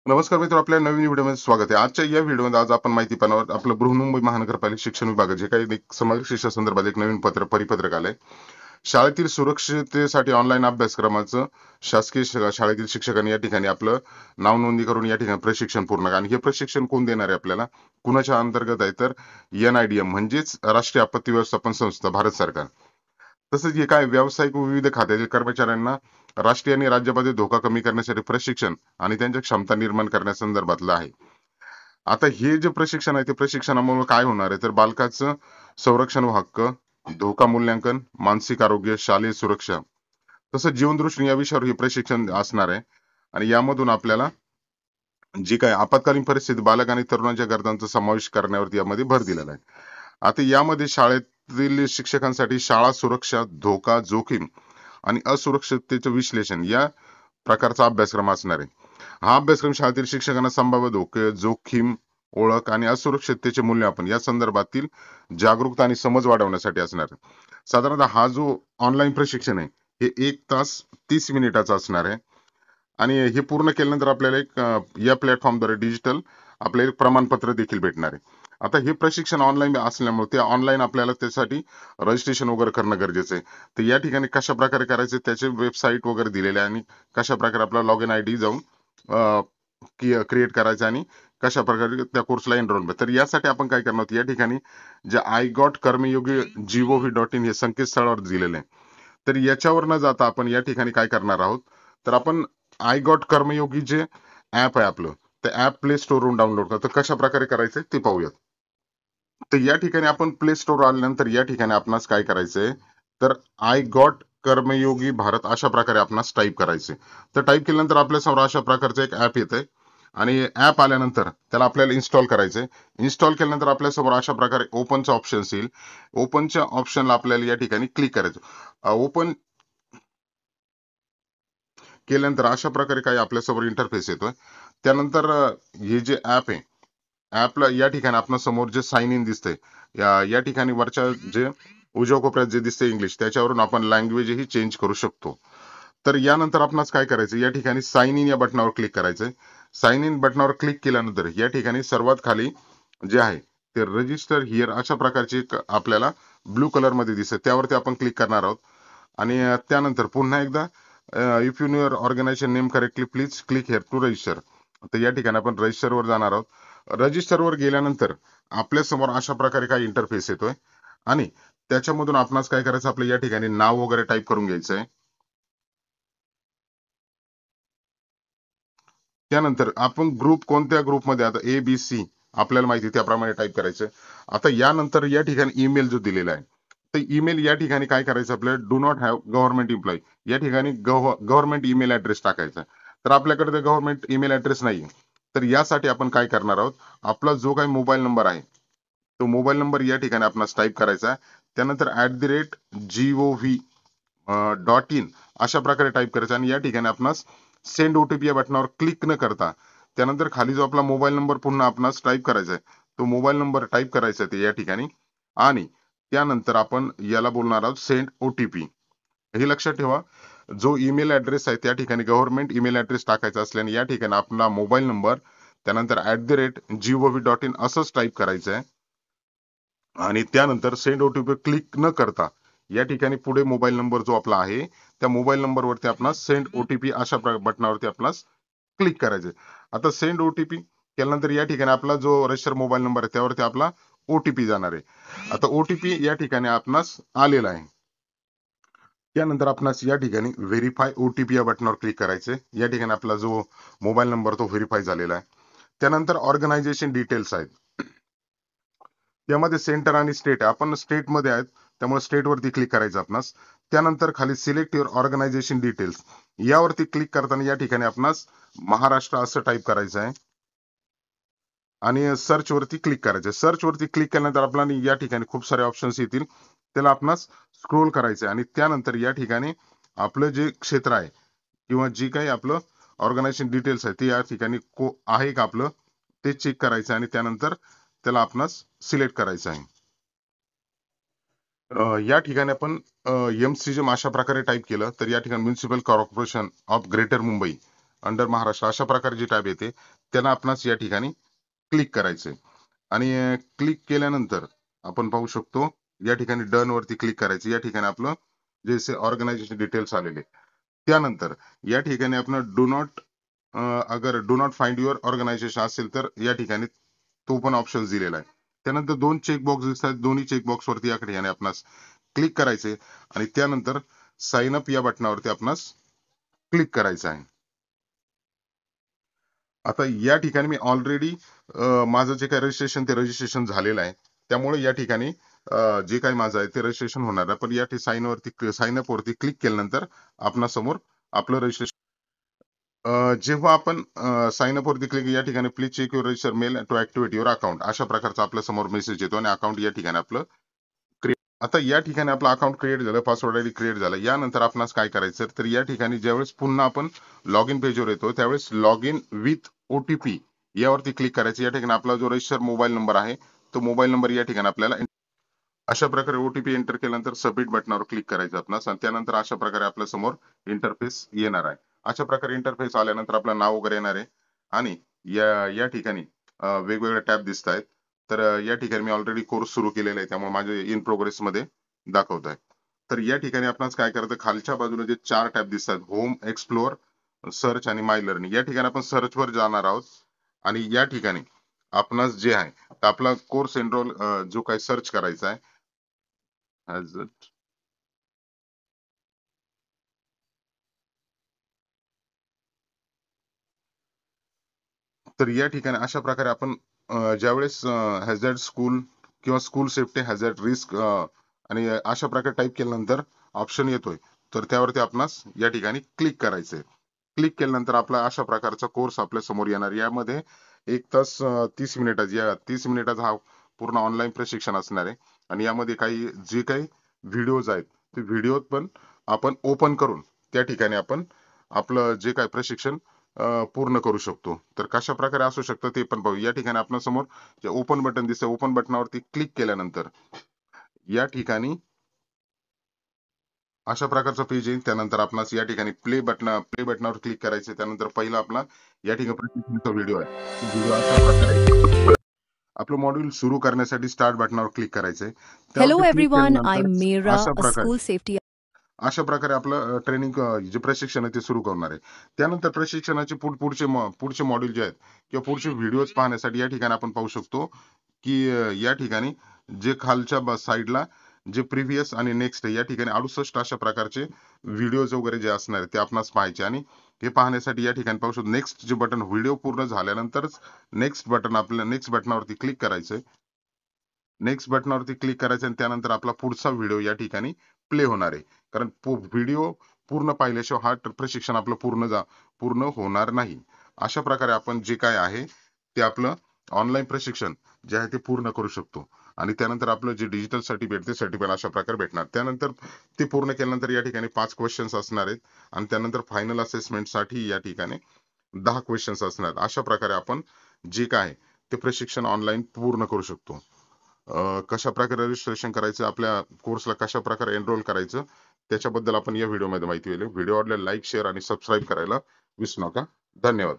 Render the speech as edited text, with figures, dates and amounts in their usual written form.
नमस्कार मित्र, आपल्या नवीन व्हिडिओमध्ये स्वागत आहे. आजच्या या व्हिडिओमध्ये आज आपण माहिती पाहणार आपलं बृहन्मुंबई महानगरपालिका शिक्षण विभाग जे काही एक समावेश शिक्षा संदर्भात एक नवीन परिपत्रक आलंय. शाळेतील सुरक्षिततेसाठी ऑनलाईन अभ्यासक्रमाचं शासकीय शाळेतील शिक्षकांनी या ठिकाणी आपलं नाव नोंदणी करून या ठिकाणी प्रशिक्षण पूर्ण करा. आणि हे प्रशिक्षण कोण देणार आहे आपल्याला, कुणाच्या अंतर्गत आहे तर NIDM म्हणजेच राष्ट्रीय आपत्ती व्यवस्थापन संस्था, भारत सरकार. तसंच हे काय व्यावसायिक व विविध खात्यातील कर्मचाऱ्यांना राष्ट्रीय आणि राज्यामध्ये धोका कमी करण्यासाठी प्रशिक्षण आणि त्यांच्या क्षमता निर्माण करण्यासंदर्भातलं आहे. आता हे जे प्रशिक्षण आहे ते प्रशिक्षणामुळे काय होणार आहे तर बालकाचं संरक्षण व हक्क, धोका मूल्यांकन, मानसिक आरोग्य, शालेय सुरक्षा तसंच जीवनदृष्टी या विषयावर हे प्रशिक्षण असणार आहे. आणि यामधून आपल्याला जी काय आपत्कालीन परिस्थिती बालक आणि तरुणांच्या गरजांचा समावेश करण्यावरती यामध्ये भर दिलेला आहे. आता यामध्ये शाळेतील शिक्षकांसाठी शाळा सुरक्षा, धोका, जोखीम आणि असुरक्षिततेचे विश्लेषण या प्रकारचा अभ्यासक्रम असणार आहे. हा अभ्यासक्रम शाळेतील शिक्षकांना संभाव्य धोके, जोखीम ओळख आणि असुरक्षिततेचे मूल्यमापन या संदर्भातील जागरूकता आणि समज वाढवण्यासाठी असणार आहे. साधारणतः हा जो ऑनलाईन प्रशिक्षण आहे हे 1 तास 30 मिनिटाचा असणार आहे. आणि हे पूर्ण केल्यानंतर आपल्याला या प्लॅटफॉर्मद्वारे डिजिटल आपल्याला एक प्रमाणपत्र देखील भेटणार आहे. आता हे प्रशिक्षण ऑनलाईन असल्यामुळे ते ऑनलाईन आपल्याला त्यासाठी रजिस्ट्रेशन वगैरे करणं गरजेचं आहे. तर या ठिकाणी कशा प्रकारे करायचे त्याचे वेबसाईट वगैरे दिलेले आहे आणि कशा प्रकारे आपला लॉग इन ID जाऊन क्रिएट करायचं आणि कशा प्रकारे त्या कोर्सला एनरोल. तर यासाठी आपण काय करणार आहोत, या ठिकाणी जे आय गॉट कर्मयोगी GOV.in हे संकेतस्थळावर दिलेलं आहे. तर याच्यावर न जाता आपण या ठिकाणी काय करणार आहोत, तर आपण आय गॉट कर्मयोगी जे ऍप आहे आपलं, ते ऍप प्ले स्टोरवरून डाउनलोड करतो. तर कशा प्रकारे करायचंय ते पाहूयात. तर या ठिकाणी आपण प्ले स्टोर आल्यानंतर या ठिकाणी आपणास काय करायचंय, तर आय गॉट कर्मयोगी भारत अशा प्रकारे आपणास टाईप करायचे. तर टाईप केल्यानंतर आपल्यासमोर अशा प्रकारचं एक ऍप येतंय. आणि ऍप आल्यानंतर त्याला आपल्याला इन्स्टॉल करायचंय. इन्स्टॉल केल्यानंतर आपल्यासमोर अशा प्रकारे ओपनचा ऑप्शन येईल. ओपनच्या ऑप्शनला आपल्याला या ठिकाणी क्लिक करायचं. ओपन केल्यानंतर अशा प्रकारे काही आपल्यासमोर इंटरफेस येतोय. त्यानंतर हे जे ऍप आहे, ऍपला या ठिकाणी आपल्या समोर जे साइन इन दिसतंय, या ठिकाणी वरच्या जे उजव्या कोपऱ्यात जे दिसतंय इंग्लिश, त्याच्यावरून आपण लँग्वेजही चेंज करू शकतो. तर यानंतर आपणास काय करायचं, या ठिकाणी साइन इन या बटनावर क्लिक करायचंय. साइन इन बटनावर क्लिक केल्यानंतर या ठिकाणी सर्वात खाली जे आहे ते रजिस्टर हिअर अशा प्रकारचे एक आपल्याला ब्लू कलर मध्ये दिसत, त्यावरती आपण क्लिक करणार आहोत. आणि त्यानंतर पुन्हा एकदा if you know your organisation name correctly please click here to register. तर या ठिकाणी आपण रजिस्टर वर जाणार आहोत. रजिस्टर वर गेल्यानंतर आपल्या समोर अशा प्रकारे काही इंटरफेस येतोय. आणि त्याच्यामधून आपणास काय करायचं, आपलं या ठिकाणी नाव वगैरे टाईप करून घ्यायचंय. त्यानंतर आपण ग्रुप कोणत्या ग्रुपमध्ये, आता ABC आपल्याला माहिती आहे त्याप्रमाणे टाईप करायचं. आता यानंतर या ठिकाणी ईमेल जो दिलेला आहे, तर ईमेल या ठिकाणी काय करायचं, आपल्याला do not have government employee या ठिकाणी गव्हर्नमेंट ईमेल ऍड्रेस टाकायचा. तर आपल्याकडे ते गव्हर्नमेंट ईमेल ऍड्रेस नाही. तर यासाठी आपण काय करणार आहोत, आपला जो काही मोबाईल नंबर आहे तो मोबाईल नंबर या ठिकाणी आपण टाईप करायचा आहे. त्यानंतर @GOV.in अशा प्रकारे टाईप करायचं आणि या ठिकाणी आपणास सेंड OTP या बटनावर क्लिक न करता त्यानंतर खाली जो आपला मोबाईल नंबर पुन्हा आपणास टाईप करायचा आहे, तो मोबाईल नंबर टाईप करायचा आहे ते या ठिकाणी. आणि त्यानंतर आपण याला बोलणार आहोत सेंड OTP. हे लक्षात ठेवा, जो ईमेल ऍड्रेस आहे त्या ठिकाणी गव्हर्नमेंट ईमेल ऍड्रेस टाकायचा असल्याने या ठिकाणी आपला मोबाईल नंबर त्यानंतर @GOV.in असंच टाईप करायचं आहे. आणि त्यानंतर सेंड OTP क्लिक न करता या ठिकाणी पुढे मोबाईल नंबर जो आपला आहे त्या मोबाईल नंबरवरती आपणास सेंड OTP अशा बटनावरती आपणास क्लिक करायचे. आता सेंड OTP केल्यानंतर या ठिकाणी आपला जो रजिस्टर मोबाईल नंबर आहे त्यावरती आपला OTP जाणार आहे. आता OTP या ठिकाणी आपणास आलेला आहे. त्यानंतर आपणास या ठिकाणी व्हेरीफाय OTP या बटनावर क्लिक करायचे. या ठिकाणी आपला जो मोबाईल नंबर तो व्हेरीफाय झालेला आहे. त्यानंतर ऑर्गनायझेशन डिटेल्स आहेत, यामध्ये सेंटर आणि स्टेट आहे. आपण स्टेट मध्ये आहेत त्यामुळे स्टेट वरती क्लिक करायचं आपणास. त्यानंतर खाली सिलेक्ट युअर ऑर्गनायझेशन डिटेल्स यावरती क्लिक करताना या ठिकाणी आपणास महाराष्ट्र असं टाईप करायचं आहे. आणि सर्च वरती क्लिक करायचं. सर्च वरती क्लिक केल्यानंतर आपल्याला या ठिकाणी खूप सारे ऑप्शन्स येतील, त्याला आपणास स्क्रोल करायचं आणि त्यानंतर या ठिकाणी आपलं जे क्षेत्र आहे किंवा जी काही आपलं ऑर्गनायझेशन डिटेल्स आहे ते या ठिकाणी आहे का आपलं ते चेक करायचं आणि त्यानंतर त्याला आपणास सिलेक्ट करायचं आहे. या ठिकाणी आपण MCGM अशा प्रकारे टाईप केलं तर या ठिकाणी municipal corporation of greater Mumbai under Maharashtra अशा प्रकारे जी टॅब येते त्यांना आपणास या ठिकाणी क्लिक करायचंय. आणि क्लिक केल्यानंतर आपण पाहू शकतो या ठिकाणी डन वरती क्लिक करायचं. या ठिकाणी आपलं जे ऑर्गनायझेशन डिटेल्स आलेले. त्यानंतर या ठिकाणी आपण अगर do not find your organisation असेल तर या ठिकाणी तो पण ऑप्शन दिलेला आहे. त्यानंतर 2 चेकबॉक्स दिसतात. दोन्ही चेकबॉक्स वरती या ठिकाणी आपणास क्लिक करायचे आणि त्यानंतर साइन अप या बटनावरती आपणास क्लिक करायचं आहे. आता या ठिकाणी मी ऑलरेडी माझं जे काही रजिस्ट्रेशन ते रजिस्ट्रेशन झालेलं आहे. त्यामुळे या ठिकाणी जे काही माझं आहे ते रजिस्ट्रेशन होणार आहे. पण या ठिकाणी साइन अप वरती क्लिक केल्यानंतर आपणासमोर आपलं रजिस्ट्रेशन जेव्हा आपण साइन अप वरती क्लिक या ठिकाणी please check your register mail to activate your account अशा प्रकारचा आपल्या समोर मेसेज येतो आणि अकाउंट या ठिकाणी आपलं आता या ठिकाणी आपलं अकाउंट क्रिएट झालं, पासवर्ड आयडी क्रिएट झालं. यानंतर आपणास काय करायचं तर या ठिकाणी ज्यावेळेस पुन्हा आपण लॉग इन पेजवर येतो त्यावेळेस लॉग इन विथ ओटीपी यावरती क्लिक करायचं. या ठिकाणी आपला जो रजिस्टर मोबाईल नंबर आहे तो मोबाईल नंबर या ठिकाणी आपल्याला अशा प्रकारे ओटीपी एंटर केल्यानंतर सबमिट बटनावर क्लिक करायचं आपणास आणि त्यानंतर अशा प्रकारे आपल्या समोर इंटरफेस येणार आहे. अशा प्रकारे इंटरफेस आल्यानंतर आपलं नाव वगैरे येणार आहे आणि या या ठिकाणी वेगवेगळे टॅब दिसत आहेत. तर या ठिकाणी मी ऑलरेडी कोर्स सुरू केलेला आहे त्यामुळे माझे इन प्रोग्रेस मध्ये दाखवत आहे. तर या ठिकाणी आपणास काय करायचं खालच्या बाजूला जे 4 टॅब दिसतात होम, एक्सप्लोअर, सर्च आणि माय लर्निंग. या ठिकाणी आपण सर्च वर जाणार आहोत आणि या ठिकाणी आपणास जे आहे तर आपला कोर्स एनरोल जो काही सर्च करायचा आहे ऍज तर या ठिकाणी अशा प्रकारे आपण ज्यावेळेस हॅझर्ड स्कूल किंवा स्कूल सेफ्टी हॅझर्ड रिस्क आणि अशा प्रकारे टाईप केल्यानंतर ऑप्शन येतोय तर त्यावरती आपणास या ठिकाणी क्लिक करायचंय. क्लिक केल्यानंतर आपला अशा प्रकारचा कोर्स आपल्या समोर येणार. यामध्ये 1 तास 30 मिनिटाचा या 30 मिनिटाचा हा पूर्ण ऑनलाईन प्रशिक्षण असणार आहे आणि यामध्ये जे काही व्हिडिओज आहेत ते व्हिडिओ पण आपण ओपन करून त्या ठिकाणी आपण आपलं जे काही प्रशिक्षण पूर्ण करू शकतो. तर कशा प्रकारे असू शकतं ते पण पाहू. या ठिकाणी आपल्या समोर जे ओपन बटन दिसतंय ओपन बटनावरती क्लिक केल्यानंतर या ठिकाणी अशा प्रकारचा पेज येईल. त्यानंतर आपणास या ठिकाणी प्ले बटनावर क्लिक करायचे. त्यानंतर पहिला आपला या ठिकाणी प्रशिक्षणाचा व्हिडिओ आहे. व्हिडिओ अशा प्रकारे आपलं मॉड्यूल सुरू करण्यासाठी स्टार्ट बटनावर क्लिक करायचंय. Hello त्यावरती क्लिक everyone, केल्यानंतर I'm Meera, अशा a प्रकारे school safety. अशा प्रकारे आपलं ट्रेनिंग जे प्रशिक्षण आहे ते सुरू करणार आहे. त्यानंतर प्रशिक्षणाचे पुढचे मॉड्यूल जे आहेत किंवा पुढचे व्हिडिओज पाहण्यासाठी या ठिकाणी आपण पाहू शकतो की या ठिकाणी जे खालच्या साईडला जे प्रिव्हियस आणि नेक्स्ट या ठिकाणी 68 अशा प्रकारचे व्हिडिओज वगैरे जे असणार आहेत ते आपणास पाहायचे आणि हे पाहण्यासाठी या ठिकाणी पाहू शकतो नेक्स्ट जे बटन व्हिडिओ पूर्ण झाल्यानंतरच नेक्स्ट बटनावरती क्लिक करायचंय. नेक्स्ट बटनावरती क्लिक करायचं आणि त्यानंतर आपला पुढचा व्हिडिओ या ठिकाणी प्ले होणार आहे. कारण व्हिडिओ पूर्ण पाहिल्याशिवाय हा प्रशिक्षण आपलं पूर्ण होणार नाही. अशा प्रकारे आपण जे काय आहे ते आपलं ऑनलाईन प्रशिक्षण जे आहे ते पूर्ण करू शकतो आणि त्यानंतर आपलं जे डिजिटल सर्टिफिकेट ते सर्टिफिकेट अशा प्रकारे भेटणार. त्यानंतर ते पूर्ण केल्यानंतर या ठिकाणी 5 क्वेश्चन्स असणार आहेत आणि त्यानंतर फायनल असेसमेंट साठी या ठिकाणी 10 क्वेश्चन्स असणार आहेत. अशा प्रकारे आपण जे काय आहे ते प्रशिक्षण ऑनलाईन पूर्ण करू शकतो. कशा प्रकारे रजिस्ट्रेशन करायचं, आपल्या कोर्सला कशा प्रकारे एनरोल करायचं त्याच्याबद्दल आपण या व्हिडिओमध्ये माहिती दिली. व्हिडिओ आवडल्यास लाईक, शेअर आणि सबस्क्राईब करायला विसरू नका. धन्यवाद.